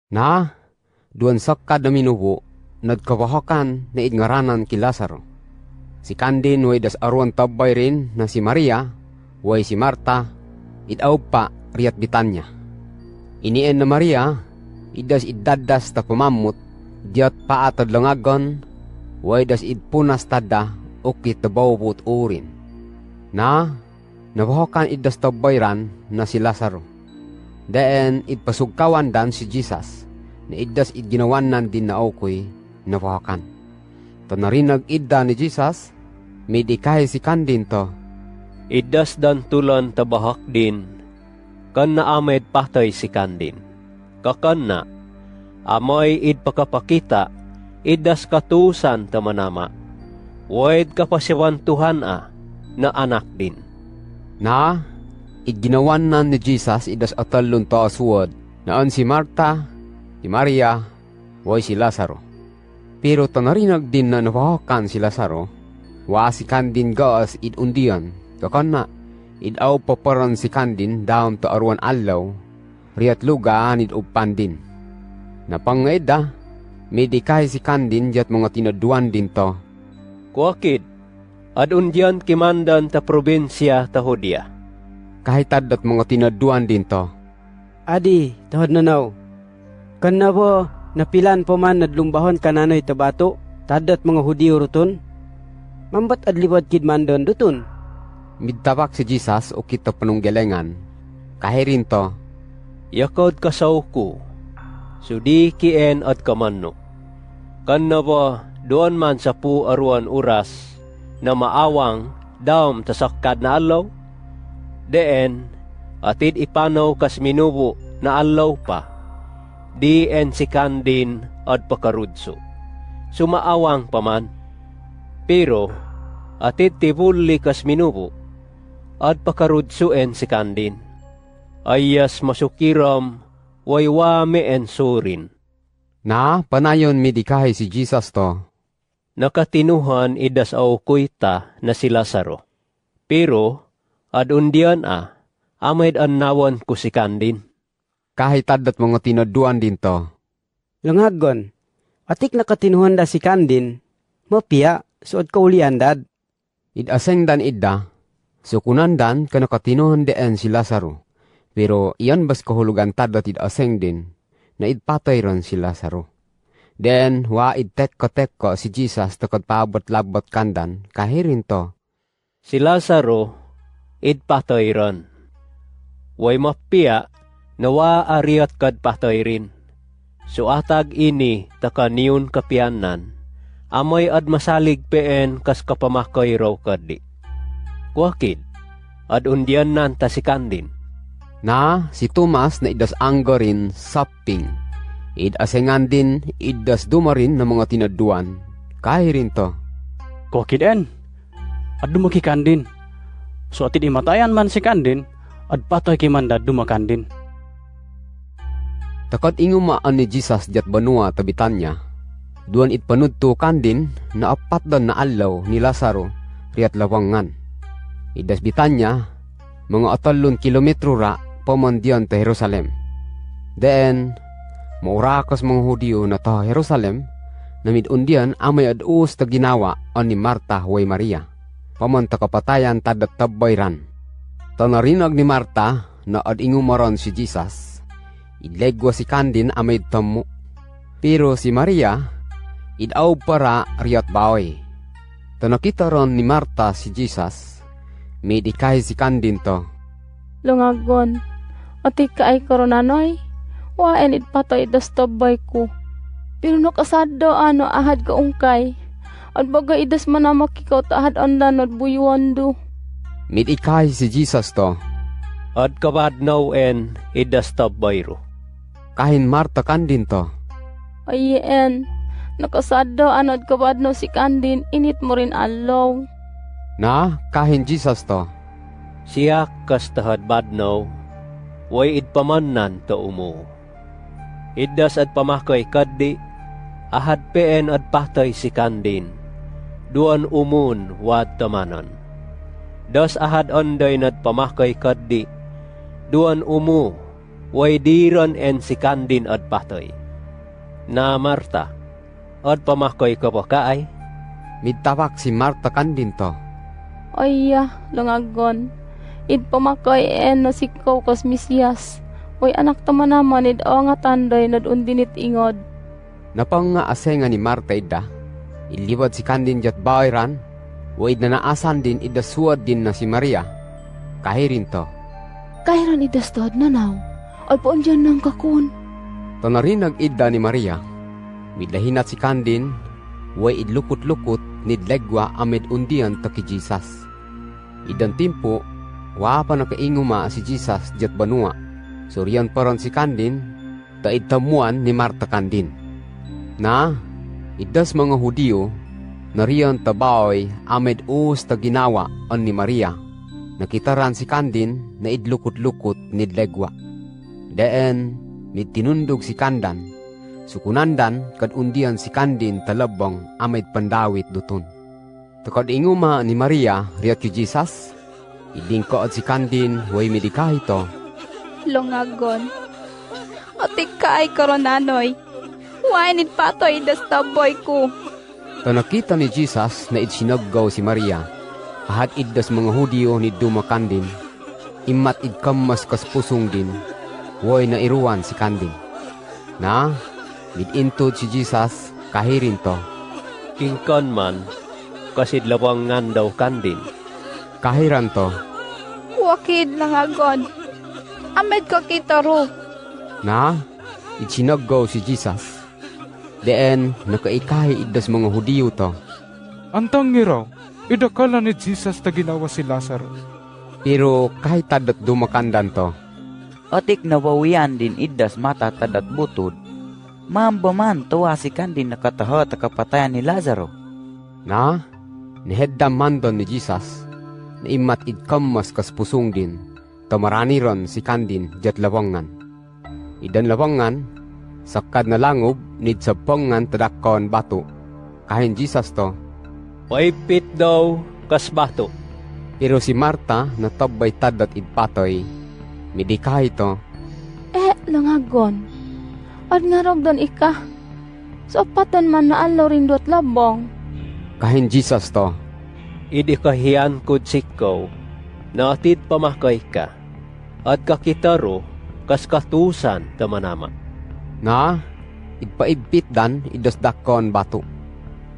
Na, duwan sakad na minubo, nagkawahakan na idngaranan ki Lazaro. Si Kandin way das aruan tabay rin na si Maria, way si Marta, idaw pa riyat Bitanya. Inien na Maria, idas iddadas ta pamamut, diat paatad langagon, way das idpunas tada, ukit tabawbut urin. Na, nawahakan idas tabayran na si Lazaro. Daen idpasugkawan dan si Jesus, na idas idginawanan din na okoy nawahakan. Tanarinag idda ni Jesus, may dikahe si Kandin to. Idas dan tulan tabahak din, kan na amed patay si Kandin. Kakan na, amoy idpakapakita, idas katusan tamanama. Waid kapasiwantuhan na anak din. Na, idginawanan ni Jesus idas atalon to aswad, naan si Marta, si Maria, way si Lazaro. Pero tanarinag din na nawahakan si Lazaro, wa si Kandin gaas idundian, kakana, idaw paparan si Kandin daam to aruan alaw, riyat lugaan idupan din. Napangeda, may dikay si Kandin jat mga tinaduan din to. Kuakid, adundian kimandan ta probinsya ta Hudia. Kahit adat mga tinaduan din to. Adi, tahod na naw. Kan na po, napilan po man nadlumbahon kananoy tabato, tadat mga Hudiyo ruton. Mambat adliwad kid mandon dutun. Midtabak si Jesus o kita panunggalengan. Kahirin to. Yakod kasaw ko, sudi kien at kamanno. Kan na ba, doon man sa pu aruan uras, na maawang daom tasakad na alaw? Deen, atid ipanaw kas minubo na alaw pa. Di en si Kandin at pakarudso. Sumaawang paman. Pero, atid tibuli kas minubo at pakarudso en si Kandin. Ayas masukiram, waywame en surin. Na, panayon mi dikahe si Jesus to. Nakatinuhan idas aukoy ta na si Lazaro. Pero, adundian amayd annawan ko si Kandin. Kahit adat mga tinaduan din to. Langagon, atik nakatinuhan da si Kandin, mapia, suod kaulian dad. Idaseng dan idda, sukunan dan kanakatinuhan deen si Lazaro. Pero iyan bas kahulugan tadat idaseng din, na idpatay ron si Lazaro. Den, wa idtek-ko si Jesus takot paabot-labot kandan, kahirin to. Si Lazaro, idpatay ron. Way mapia, nawa ariat kad patay rin. Suatag ini takaniyon kapianan, amoy ad masalig peen kas kapamakoy raw kadi. Kuakid, ad undian nan ta si Kandin. Na, si Tomas na idas anggorin saping. Idasengan din, idas dumarin ng mga tinaduan. Kahirin to. Kuakiden, at dumaki Kandin. So atid imatayan man si Kandin, at patoy kimanda dumakandin. Takot ingumaan ni Jesus jat banua tabitanya. Duan itpanudto Kandin na apat dan na alaw ni Lazaro riyat lawangan. Idas Bitanya, mga 3 kilometro ra pamandian ta Jerusalem. Then, maurakas mga Hudiyo na ta Jerusalem, namidundian amay adus ta ginawa on ni Marta way Maria. Pamanta kapatayan tadat tabayran. Tanarinag ni Marta na adingumaron si Jesus. Idlegwa si Kandin amay tamu. Pero si Maria, idaw para riyat baoy. Tanakita ron ni Marta si Jesus, may dikay si Kandin to. Lungagon, atik ka ay koronanoy, waen itpatoy idas tabay ko. Pero nakasado ahad ka ungkay, at bagay idas manamakikaw tahad andan at buyuando. May dikay si Jesus to. Ad kabadnaw en idas tabayro. Kahin Marta Kandin to. Ayen, nakasado at kabadno si Kandin, init mo rin alaw. Na, kahin Jesus to. Siya kas tahad badnaw, way idpamannan ta umo. Idas at pamakoy kaddi, ahad peen at patay si Kandin, duan umun wad tamanon. Das ahad onday nad pamakoy kaddi, duan umu way diron en si kandin at patoy. Na Marta, at pamakoy ka pa kaay? Midtabak si Marta kandin to. Oya, lungagon. Id pamakoy no si kas Mesias. Oy anak taman naman id o nga tanday nadundinit ingod. Napang nga asenga ni Marta ida. Iliwad si kandin jat bayran. Waid na naasan din ida suwad din na si Maria. Kahirin to. Kairan idastod na naw. Ay poon dyan ng kakun. Tonarinag ida ni Maria. Midlahinat si kandin. Way idlukot-lukot nidlegwa amid undian to ki Jesus. Idan timpo, wa pa nakainguma si Jesus jet banua. Suryan paron si kandin, ta itamuan ni Marta kandin. Na, idas mga Hudiyo, nariyan tabaoy amid us ta ginawa on ni Maria. Nakitaran si kandin na idlukot-lukot nidlegwa. Deen, tinundog si kandan. Sukunandan kad undian si kandin talabang amid pandawit dutun. Takad inguma ni Maria riyak yu Jesus. Idingkood si kandin way midikahi to. Lungagon. Otik ka ay koronanoy. Wainid patoy das taboy ko. To nakita ni Jesus na idsinaggaw si Maria. Ahat iddas mga Hudiyo ni dumakandin. Imat idkamas kas pusong din. Way na iruan si kandin. Na, midintod si Jesus kahirin to. Kingkon man, kasid lawangan daw kandin. Kahiran to. Wakid langagon. Amed ko kitaro. Na, itsinaggaw si Jesus. Deen, nakaikahi iddas mga Hudiyo to. Antang ngiraw, idakala ni Jesus na ginawa si Lazaro. Pero kahit tadat dumakandan to. Otik nawawian din iddas mata tadat butod. Mambaman tuwasikan din nakataho at kapatayan ni Lazaro. Na, niheddam mandon ni Jesus. Na imat idkamas kas pusong din. Tamarani ron si kandin jat lawangan. Idan lawangan, sakad na langob nid sa pongan tadakon bato. Kahin Jesus to. Waipit daw kas bato. Pero si Marta natabay tadat idpatoy. Midikahi to. Lungagon. Ad nga rogdon ika. So patan man na alaw rin do't labong. Kahin Jesus to. Idi kahiyan kud sikaw, na atid pamakoy ka, at kakitaro kas katusan tamanama. Na, idpaibpit dan idasdakon bato.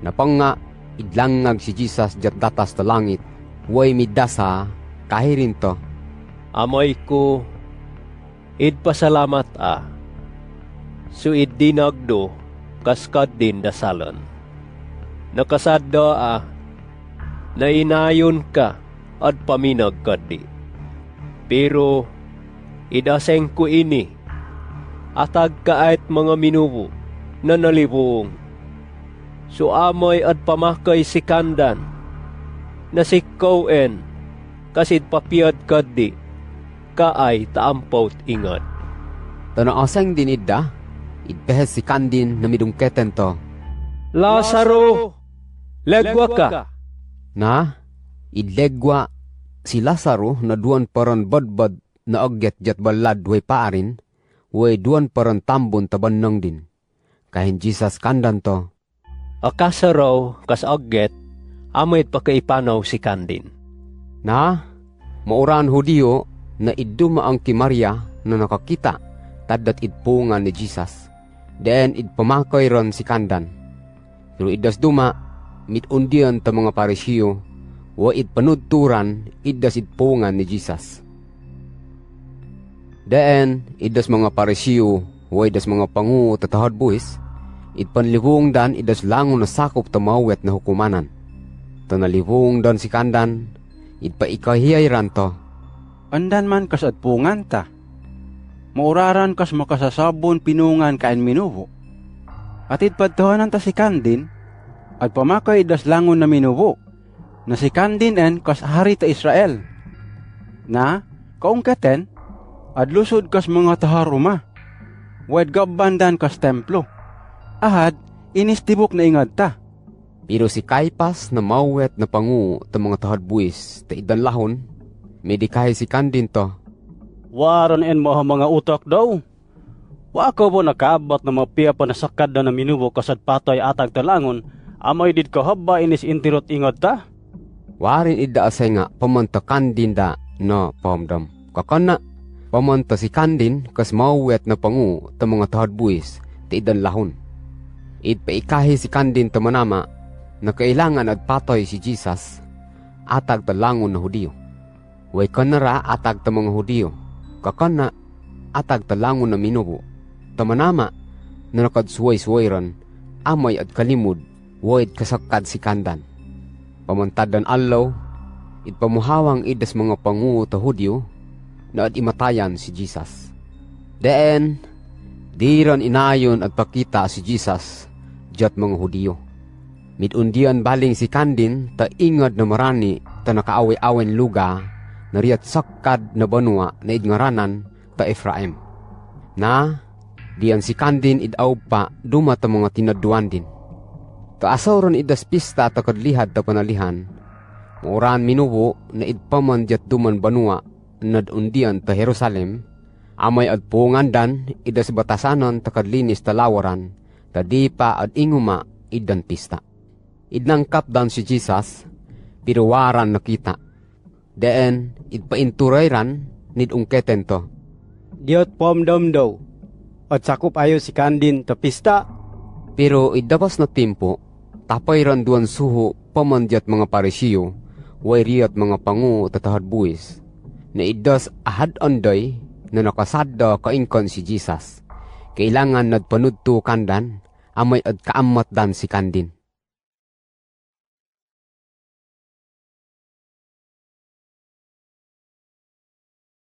Napang nga, idlangag si Jesus jat datas ta langit. Way midasa, kahirin to. Amoy ko, idpasalamat So dinagdo, kaskad din dasalon. Nakasadda na inayon ka at paminag ka di. Pero, idaseng ko ini, atag kaait mga minubo na nalibong. So amoy at pamakay si kandan, na sikkawen, kasid papiyad ka di, kaay taampaw ingat. Tanaasang din idda, idpehes si kandin na midungketen to. Lazaro, legwa ka. Na, idlegwa si Lazaro na duwan paron badbad na agget jat balad way paarin, way duwan paron tambon tabanang din. Kahin Jesus kandan to. Akasaraw kas agget, amoy't pakaipanaw si kandin. Na, mauran Hudiyo na iduma ang ki Maria na nakakita tadat idpungan ni Jesus. Then idpamakoy ron si kandan. Pero idas duma, mitundian ta mga Parisiyo, wa idpanudturan idas idpungan ni Jesus. Then idas mga Parisiyo, wa idas mga pangu tatahad buhis, idpanlibong dan idas langon na sakop ta mawet na hukumanan. Tanalibong dan si kandan, idpaikahiyayran to. Andan man kas adpungan ta. Mauraran kas makasasabon pinungan kain minubo. Atid padtuhanan ta si kandin, at pamakay das langon na minubo, na si kandin en kas hari ta Israel. Na, kaungkaten, at lusod kas mga taharuma, wad gabandan kas templo. Ahad, inistibok na ingad ta. Pero si Caipas na mawet na pangu ta mga tahadbuis ta idanlahon, medikahi si kandin to. Waran en mo ang mga utak daw. Wa ko po nakabat na mapia pa nasakad na minubo kasad patoy atag talangon, amay did ko haba inis intirot ingod ta. Warin idda asay nga pamunta Kandin da no pomdom. Kakana pamunta si Kandin kas mauwet na pangu ta mga tahad buwis ti idan lahon. Id paikahi si Kandin ta manama na kailangan at patoy si Jesus atag talangon na Hudiyo. Way kanara atag ta mga Hudiyo. Kakana atag talangon na minubo. Tamanama na nakadsuway-suwayran amay at kalimod wait kasakad si Kandan. Pamantadan allaw it pamuhawang idas mga pangu ta Hudyo na at imatayan si Jesus. Deen diran inayon at pakita si Jesus jat mga Hudyo. Midundian baling si Kandin ta ingad na marani ta nakaaway-awen luga na riyat sakad na banwa na idngaranan ta Ephraim. Na diyan si Kandin idaw pa duma ta mga tinaduan din. Kaasawron idas pista ta kadlihad ta panalihan. Muuran minubo na idpaman diat duman banwa nadundian ta Jerusalem. Amay ad pungandan idas batasanon ta kadlinis ta lawaran ta di pa ad inguma idan pista. Idnangkap dan si Jesus piruwaran nakita. Deen idpainturayran nidungketen to. Diot pomdom daw. At sakup ayo si Kandin ta pista. Pero idabas na timpo, tapay randuan suho pamandyat mga parisiyo, wairiyat mga pangu tatahad buwis, na idas ahad anday na nakasada kaingkon si Jesus. Kailangan nadpanudto Kandan, amay ad kaamat dan si Kandin.